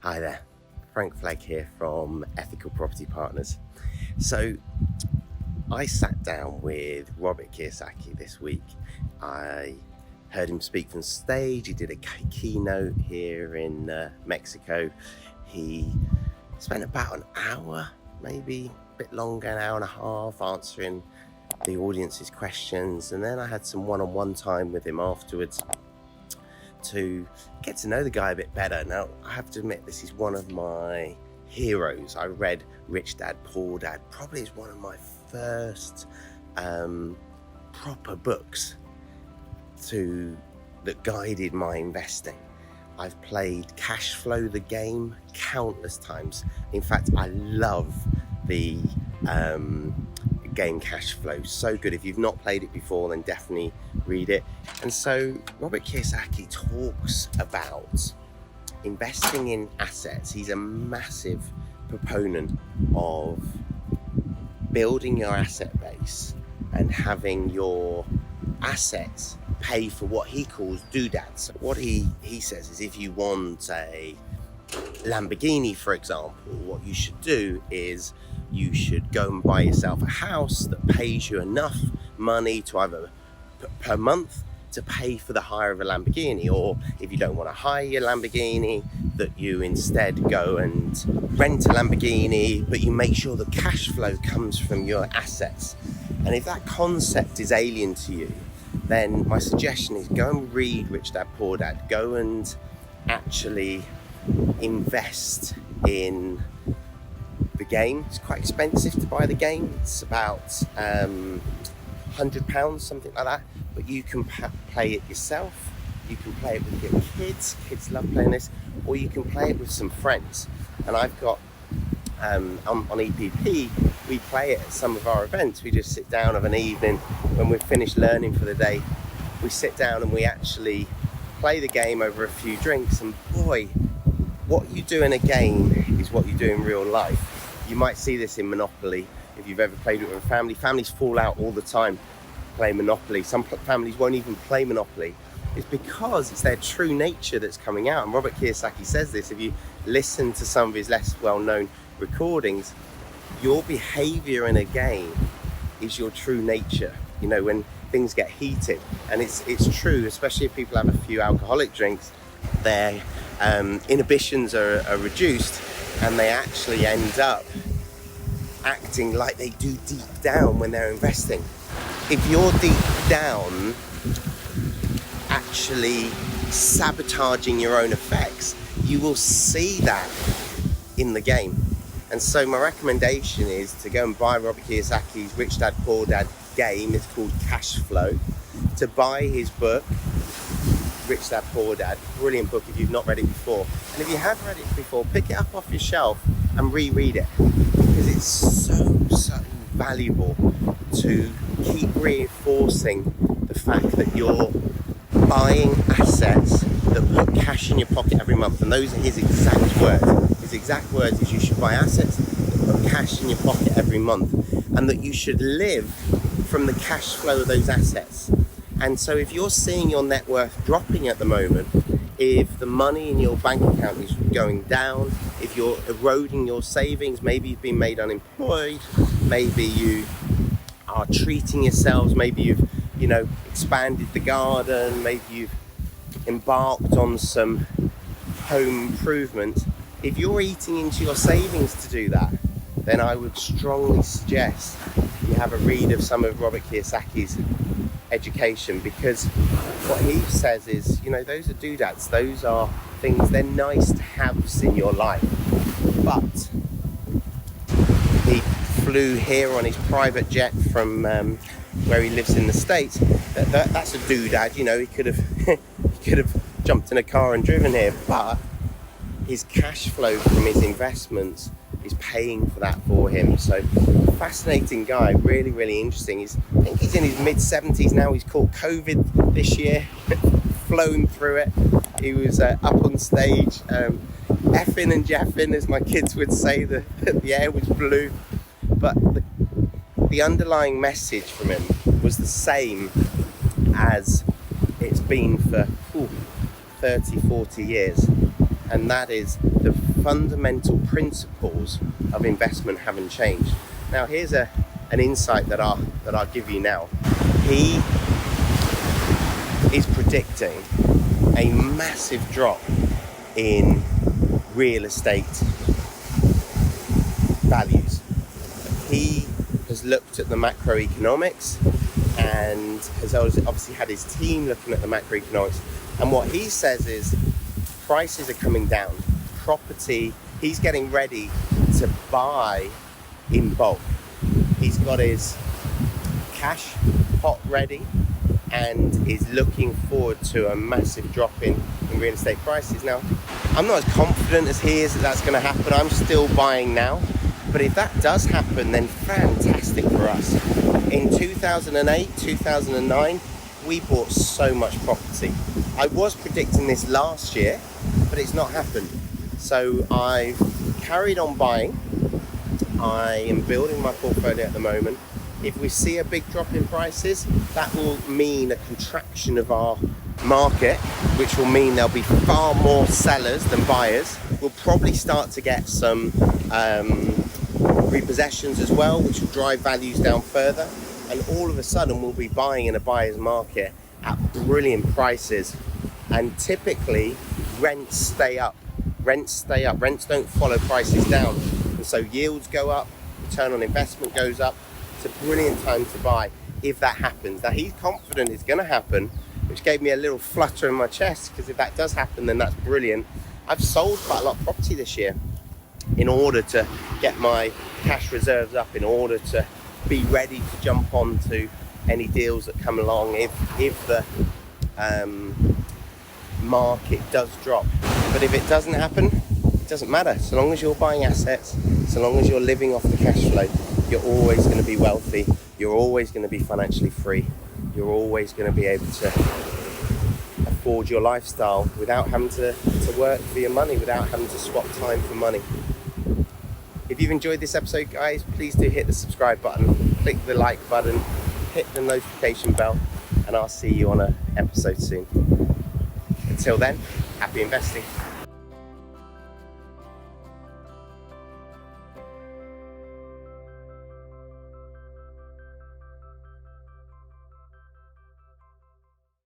Hi there, Frank Flegg here from Ethical Property Partners. So I sat down with Robert Kiyosaki this week. I heard him speak from stage. He did a keynote here in Mexico. He spent about an hour, maybe a bit longer, an hour and a half, answering the audience's questions. And then I had some one-on-one time with him afterwards to get to know the guy a bit better. Now, I have to admit, this is one of my heroes. I read Rich Dad, Poor Dad, probably is one of my first proper books that guided my investing. I've played CASHFLOW, the game, countless times. In fact, I love the game CASHFLOW. So good. If you've not played it before, then definitely read it. And so Robert Kiyosaki talks about investing in assets. He's a massive proponent of building your asset base and having your assets pay for what he calls doodads. What he says is, if you want a Lamborghini, for example, what you should do is you should go and buy yourself a house that pays you enough money to either per month to pay for the hire of a Lamborghini, or if you don't want to hire your Lamborghini, that you instead go and rent a Lamborghini, but you make sure the cash flow comes from your assets. And if that concept is alien to you, then my suggestion is go and read Rich Dad, Poor Dad. Go and actually invest in the game. It's quite expensive to buy the game. It's about £100, something like that. But you can play it yourself. You can play it with your kids. Kids love playing this. Or you can play it with some friends. And I've got, on EPP, we play it at some of our events. We just sit down of an evening when we've finished learning for the day. We sit down and we actually play the game over a few drinks. And boy, what you do in a game is what you do in real life. You might see this in Monopoly if you've ever played it with a family. Families fall out all the time playing Monopoly. Some families won't even play Monopoly. It's because it's their true nature that's coming out. And Robert Kiyosaki says this. If you listen to some of his less well-known recordings, your behavior in a game is your true nature. You know, when things get heated, and it's true, especially if people have a few alcoholic drinks, their inhibitions are reduced, and they actually end up acting like they do deep down when they're investing. If you're deep down actually sabotaging your own effects, you will see that in the game. And so my recommendation is to go and buy Robert Kiyosaki's Rich Dad, Poor Dad game. It's called CASHFLOW. To buy his book, Rich Dad, Poor Dad, brilliant book if you've not read it before. And if you have read it before, pick it up off your shelf and reread it, because it's so valuable to keep reinforcing the fact that you're buying assets that put cash in your pocket every month. And those are his exact words. His exact words is you should buy assets that put cash in your pocket every month, and that you should live from the cash flow of those assets. And so if you're seeing your net worth dropping at the moment, if the money in your bank account is going down, if you're eroding your savings, maybe you've been made unemployed, maybe you are treating yourselves, maybe you've expanded the garden, maybe you've embarked on some home improvement. If you're eating into your savings to do that, then I would strongly suggest you have a read of some of Robert Kiyosaki's education, because what he says is, those are doodads, those are things, they're nice to haves in your life. But he flew here on his private jet from where he lives in the States. That's a doodad, he could have jumped in a car and driven here, but his cash flow from his investments is paying for that for him. So fascinating guy, really, really interesting. I think he's in his mid-70s now. He's caught COVID this year, flown through it. He was up on stage, effing and jeffing, as my kids would say. The air was blue. But the underlying message from him was the same as it's been for 30, 40 years. And that is the fundamental principles of investment haven't changed. Now here's an insight that I'll give you now. He is predicting a massive drop in real estate values. He has looked at the macroeconomics and has obviously had his team looking at the macroeconomics, and what he says is prices are coming down. Property, he's getting ready to buy in bulk. He's got his cash pot ready and is looking forward to a massive drop in real estate prices. Now, I'm not as confident as he is that that's going to happen. I'm still buying now. But if that does happen, then fantastic for us. In 2008, 2009, we bought so much property. I was predicting this last year, but it's not happened. So I've carried on buying. I am building my portfolio at the moment. If we see a big drop in prices, that will mean a contraction of our market, which will mean there'll be far more sellers than buyers. We'll probably start to get some repossessions as well, which will drive values down further, and all of a sudden we'll be buying in a buyer's market at brilliant prices. And typically rents stay up. Rents don't follow prices down, and so yields go up, return on investment goes up. It's a brilliant time to buy if that happens. Now he's confident it's going to happen, which gave me a little flutter in my chest, because if that does happen, then that's brilliant. I've sold quite a lot of property this year in order to get my cash reserves up, in order to be ready to jump onto any deals that come along if the market does drop. But if it doesn't happen, it doesn't matter. So long as you're buying assets, so long as you're living off the cash flow, you're always going to be wealthy. You're always going to be financially free. You're always going to be able to afford your lifestyle without having to work for your money, without having to swap time for money. If you've enjoyed this episode, guys, please do hit the subscribe button, click the like button, hit the notification bell, and I'll see you on an episode soon. Until then, happy investing.